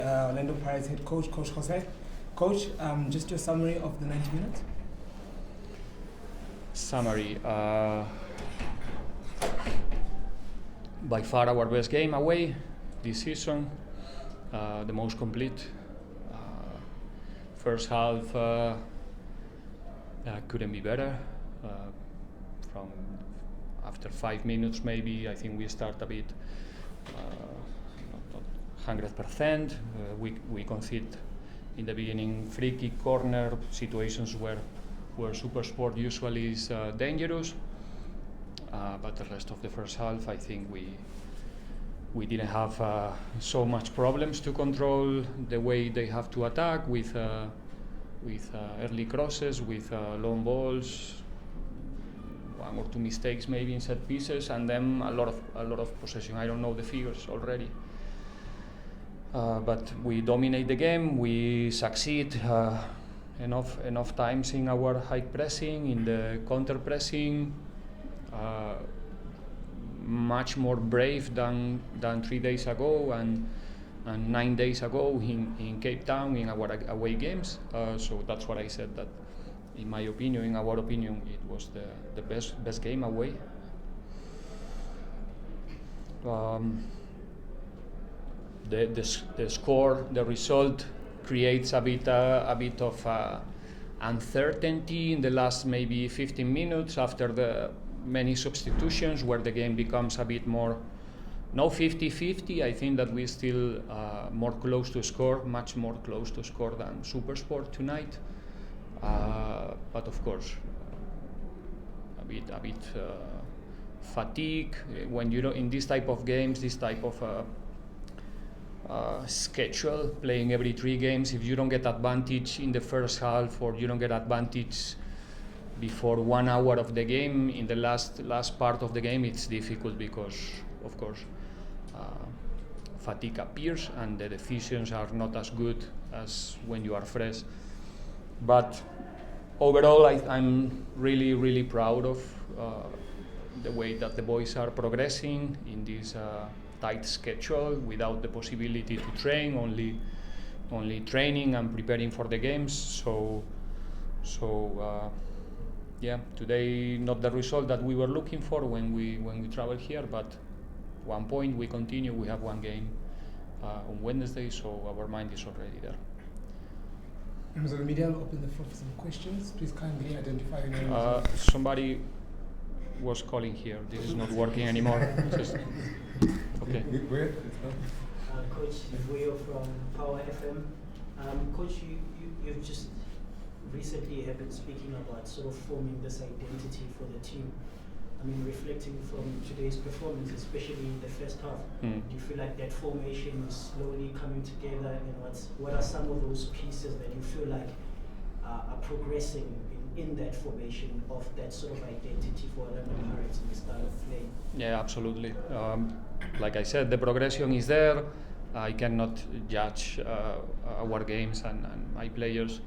Orlando Pirates head coach, Coach Jose. Coach, just your summary of the 90 minutes. Summary. By far our best game away this season, the most complete. First half couldn't be better. From after 5 minutes maybe, I think we start a bit not 100%. We concede in the beginning free kick, corner situations where super sport usually is dangerous. But the rest of the first half, I think we didn't have so much problems to control the way they have to attack with early crosses, with long balls, one or two mistakes maybe in set pieces, and then a lot of possession. I don't know the figures already, but we dominate the game. We succeed enough times in our high pressing, in the counter pressing. Much more brave than 3 days ago and 9 days ago in Cape Town in our away games. So that's what I said, that in our opinion, it was the best game away. The score, the result creates a bit of uncertainty in the last maybe 15 minutes after the many substitutions, where the game becomes a bit more, no 50-50. I think that we're still more close to score, much more close to score than Supersport tonight. But of course, a bit fatigue when you know in this type of games, this type of schedule, playing every 3 games. If you don't get advantage in the first half, or you don't get advantage before 1 hour of the game, in the last part of the game, it's difficult because, of course, fatigue appears and the decisions are not as good as when you are fresh. But overall, I'm really proud of the way that the boys are progressing in this tight schedule without the possibility to train, only training and preparing for the games. So yeah, today not the result that we were looking for when we travel here, but 1 point, we continue. We have 1 game on Wednesday, so our mind is already there. Members of the media, I'll open the floor for some questions. Please kindly identify your name. Somebody was calling here. This is not working anymore. Okay. Coach Riveiro from Power FM. Coach, you've just recently have been speaking about sort of forming this identity for the team. I mean, reflecting from today's performance, especially in the first half, do you feel like that formation is slowly coming together? And what are some of those pieces that you feel like are progressing in that formation of that sort of identity for Orlando Pirates in the style of play? Yeah, absolutely. Like I said, the progression is there. I cannot judge our games and my players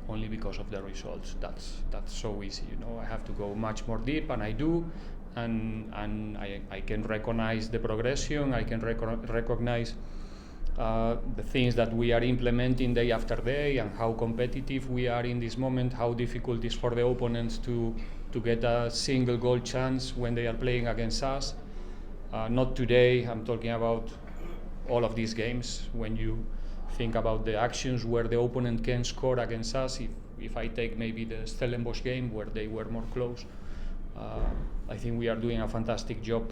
only because of the results. That's so easy, you know. I have to go much more deep, and I do, and I can recognize the progression. I can recognize the things that we are implementing day after day, and how competitive we are in this moment, how difficult it is for the opponents to get a single goal chance when they are playing against us. Not today, I'm talking about all of these games. When you think about the actions where the opponent can score against us, if I take maybe the Stellenbosch game where they were more close, I think we are doing a fantastic job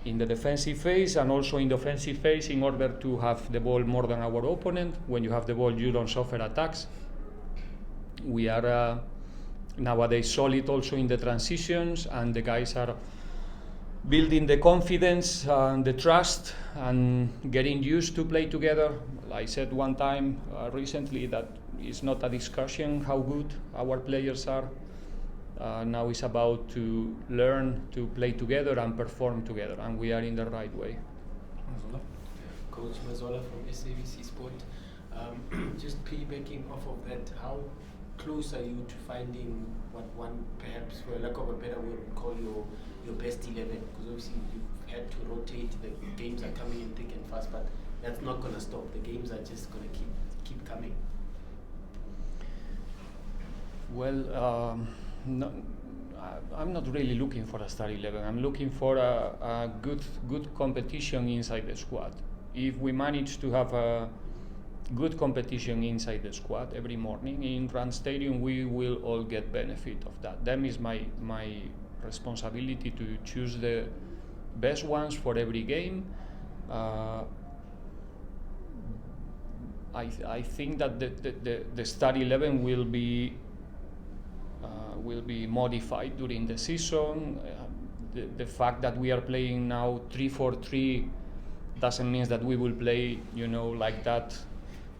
in the defensive phase and also in the offensive phase in order to have the ball more than our opponent. When you have the ball, you don't suffer attacks. We are nowadays solid also in the transitions, and the guys are building the confidence and the trust and getting used to play together. I said one time recently that it's not a discussion how good our players are. Now it's about to learn to play together and perform together, and we are in the right way. Coach Mazola from SABC Sport. Just piggybacking off of that, how close are you to finding what one, perhaps for lack of a better word, would call your best 11? Because obviously you've had to rotate, the games are coming in thick and fast, but that's not going to stop. The games are just going to keep coming. Well, no, I'm not really looking for a star 11. I'm looking for a good competition inside the squad. If we manage to have a good competition inside the squad every morning in Grand Stadium, we will all get benefit of that. That is my responsibility to choose the best ones for every game. I think that the star 11 will be modified during the season. The fact that we are playing now 3-4-3 doesn't mean that we will play, like that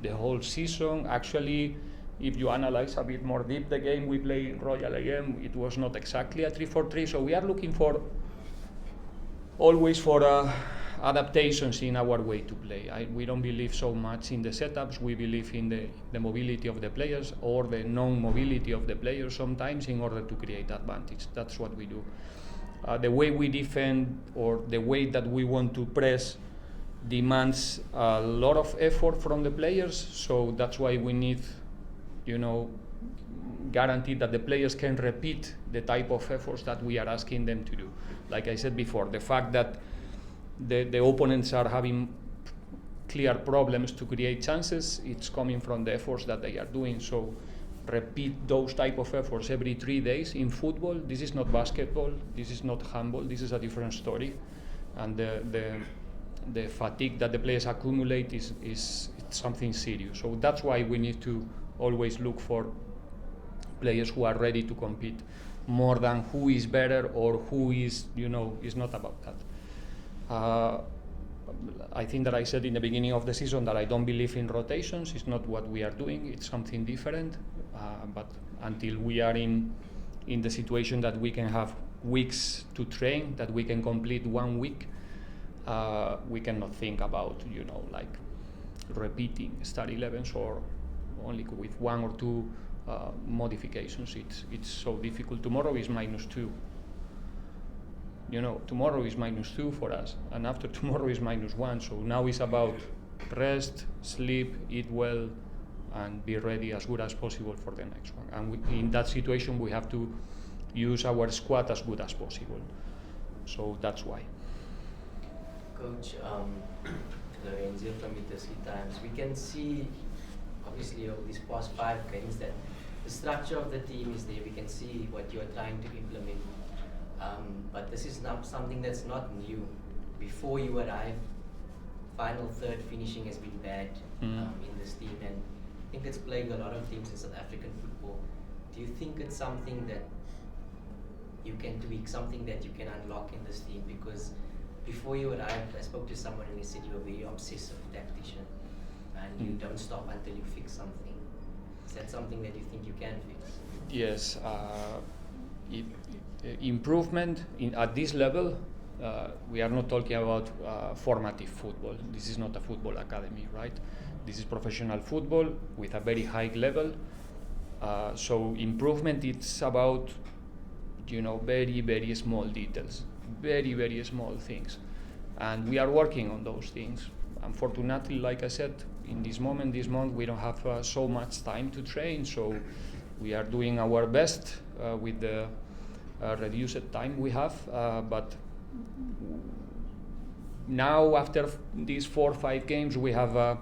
the whole season. Actually, if you analyze a bit more deep the game we play Royal AM, it was not exactly a 3-4-3. So we are looking always for adaptations in our way to play. We don't believe so much in the setups. We believe in the mobility of the players, or the non-mobility of the players sometimes, in order to create advantage. That's what we do. The way we defend, or the way that we want to press, demands a lot of effort from the players. So that's why we need, guarantee that the players can repeat the type of efforts that we are asking them to do. Like I said before, the fact that the opponents are having clear problems to create chances, it's coming from the efforts that they are doing. So repeat those type of efforts every 3 days. In football, this is not basketball, this is not handball, this is a different story. And the fatigue that the players accumulate is something serious. So that's why we need to always look for players who are ready to compete, more than who is better or who is, is not about that. I think that I said in the beginning of the season that I don't believe in rotations. It's not what we are doing, it's something different. But until we are in the situation that we can have weeks to train, that we can complete 1 week, we cannot think about, like repeating star 11s or only with 1 or 2 modifications. It's so difficult. Tomorrow is -2. Tomorrow is -2 for us, and after tomorrow is -1. So now it's about rest, sleep, eat well, and be ready as good as possible for the next one. And in that situation, we have to use our squad as good as possible. So that's why. Coach, Lorenzo from Italy Times. We can see, obviously, over these past 5 games, that the structure of the team is there. We can see what you are trying to implement. But this is not something that's not new. Before you arrived, final third finishing has been bad in this team, and I think it's plagued a lot of teams in South African football. Do you think it's something that you can tweak, something that you can unlock in this team? Because before you arrived, I spoke to someone and he said you were a very obsessive tactician and you don't stop until you fix something. Is that something that you think you can fix? Yes. Improvement at this level, we are not talking about formative football. This is not a football academy, right? This is professional football with a very high level. So improvement, it's about, very, very small details, very, very small things. And we are working on those things. Unfortunately, like I said, in this month, we don't have so much time to train. So we are doing our best with the reduced time we have, but now after these 4 or 5 games, we have a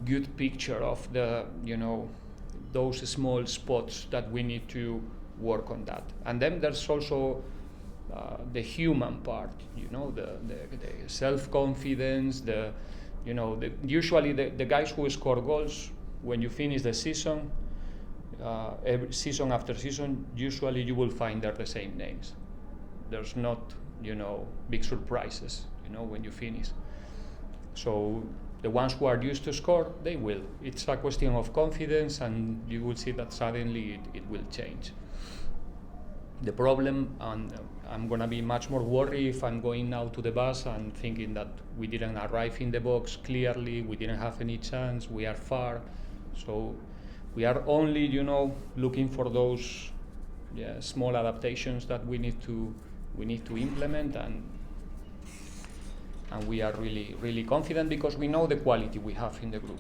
good picture of the, those small spots that we need to work on that. And then there's also the human part, the self-confidence, usually the guys who score goals when you finish the season. Every season after season, usually you will find there the same names. There's not, big surprises, when you finish. So the ones who are used to score, they will. It's a question of confidence, and you will see that suddenly it will change. The problem, and I'm going to be much more worried if I'm going now to the bus and thinking that we didn't arrive in the box clearly, we didn't have any chance, we are far. So we are only, looking for those small adaptations that we need to implement, and we are really, really confident because we know the quality we have in the group.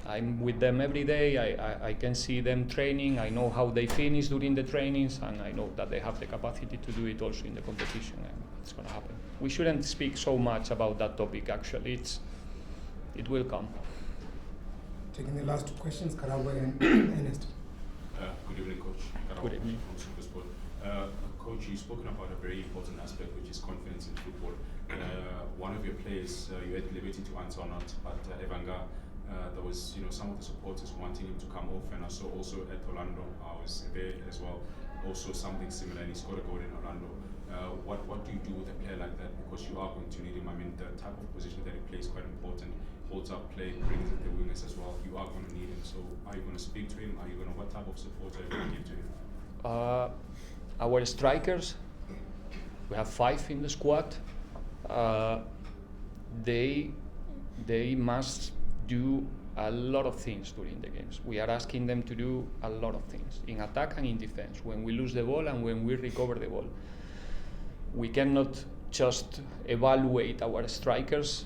I'm with them every day. I can see them training. I know how they finish during the trainings, and I know that they have the capacity to do it also in the competition, and it's going to happen. We shouldn't speak so much about that topic, actually. It will come. Taking the last two questions, Karabo and Ernest. Good evening, Coach. Good evening. From Supersport. Coach, you've spoken about a very important aspect, which is confidence in football. One of your players, you had liberty to answer or not, but Eva Nga, there was, some of the supporters wanting him to come off, and I saw also at Orlando, I was there as well, also something similar, and he scored a goal in Orlando. What do you do with a player like that? Because you are going to need him. I mean, the type of position that he plays is quite important. Holds up play, brings in the wingers as well. You are going to need him. So are you going to speak to him? What type of support are you going to give to him? Our strikers, we have 5 in the squad. They must do a lot of things during the games. We are asking them to do a lot of things in attack and in defense, when we lose the ball and when we recover the ball. We cannot just evaluate our strikers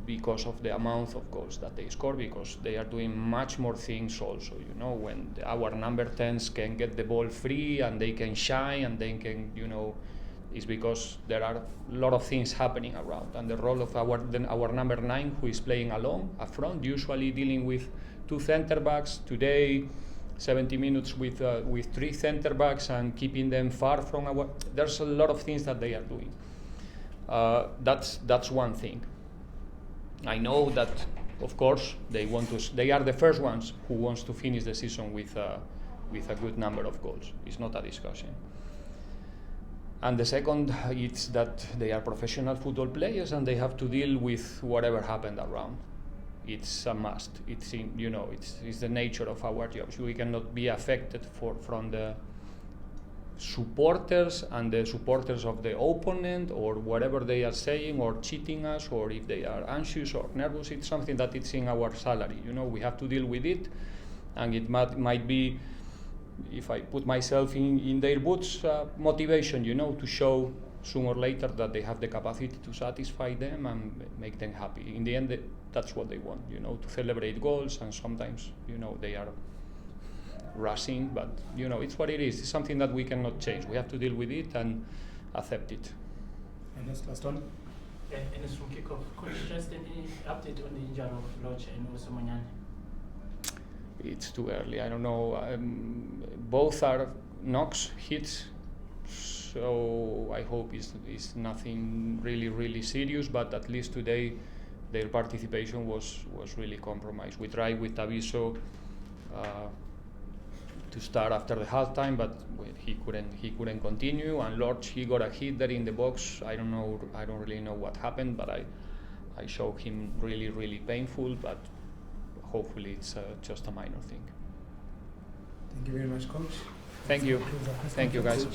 because of the amount of goals that they score, because they are doing much more things also. When our number 10s can get the ball free and they can shine and they can, it's because there are a lot of things happening around. And the role of our number 9, who is playing alone up front, usually dealing with 2 center backs. Today, 70 minutes with 3 center backs and keeping them far from our. There's a lot of things that they are doing. That's one thing. I know that, of course, they are the first ones who wants to finish the season with a good number of goals. It's not a discussion. And the second, it's that they are professional football players and they have to deal with whatever happened around. It's a must. It's the nature of our jobs. We cannot be affected from the supporters and the supporters of the opponent, or whatever they are saying, or cheating us, or if they are anxious or nervous. It's something that it's in our salary. We have to deal with it, and it might be, if I put myself in their boots, motivation, to show sooner or later that they have the capacity to satisfy them and make them happy. In the end, that's what they want, to celebrate goals, and sometimes, they are rushing, but, it's what it is. It's something that we cannot change. We have to deal with it and accept it. And this last one? And it's from kickoff. Could you just any update on the injury of Lorch and also Monyane? It's too early. I don't know. Both are knocks, hits, so I hope it's nothing really serious. But at least today, their participation was really compromised. We tried with Thabiso to start after the halftime, but he couldn't continue. And Lorch, he got a hit there in the box. I don't really know what happened, but I showed him really painful. But hopefully it's just a minor thing. Thank you very much, Coach. Thank you. Thank you, guys.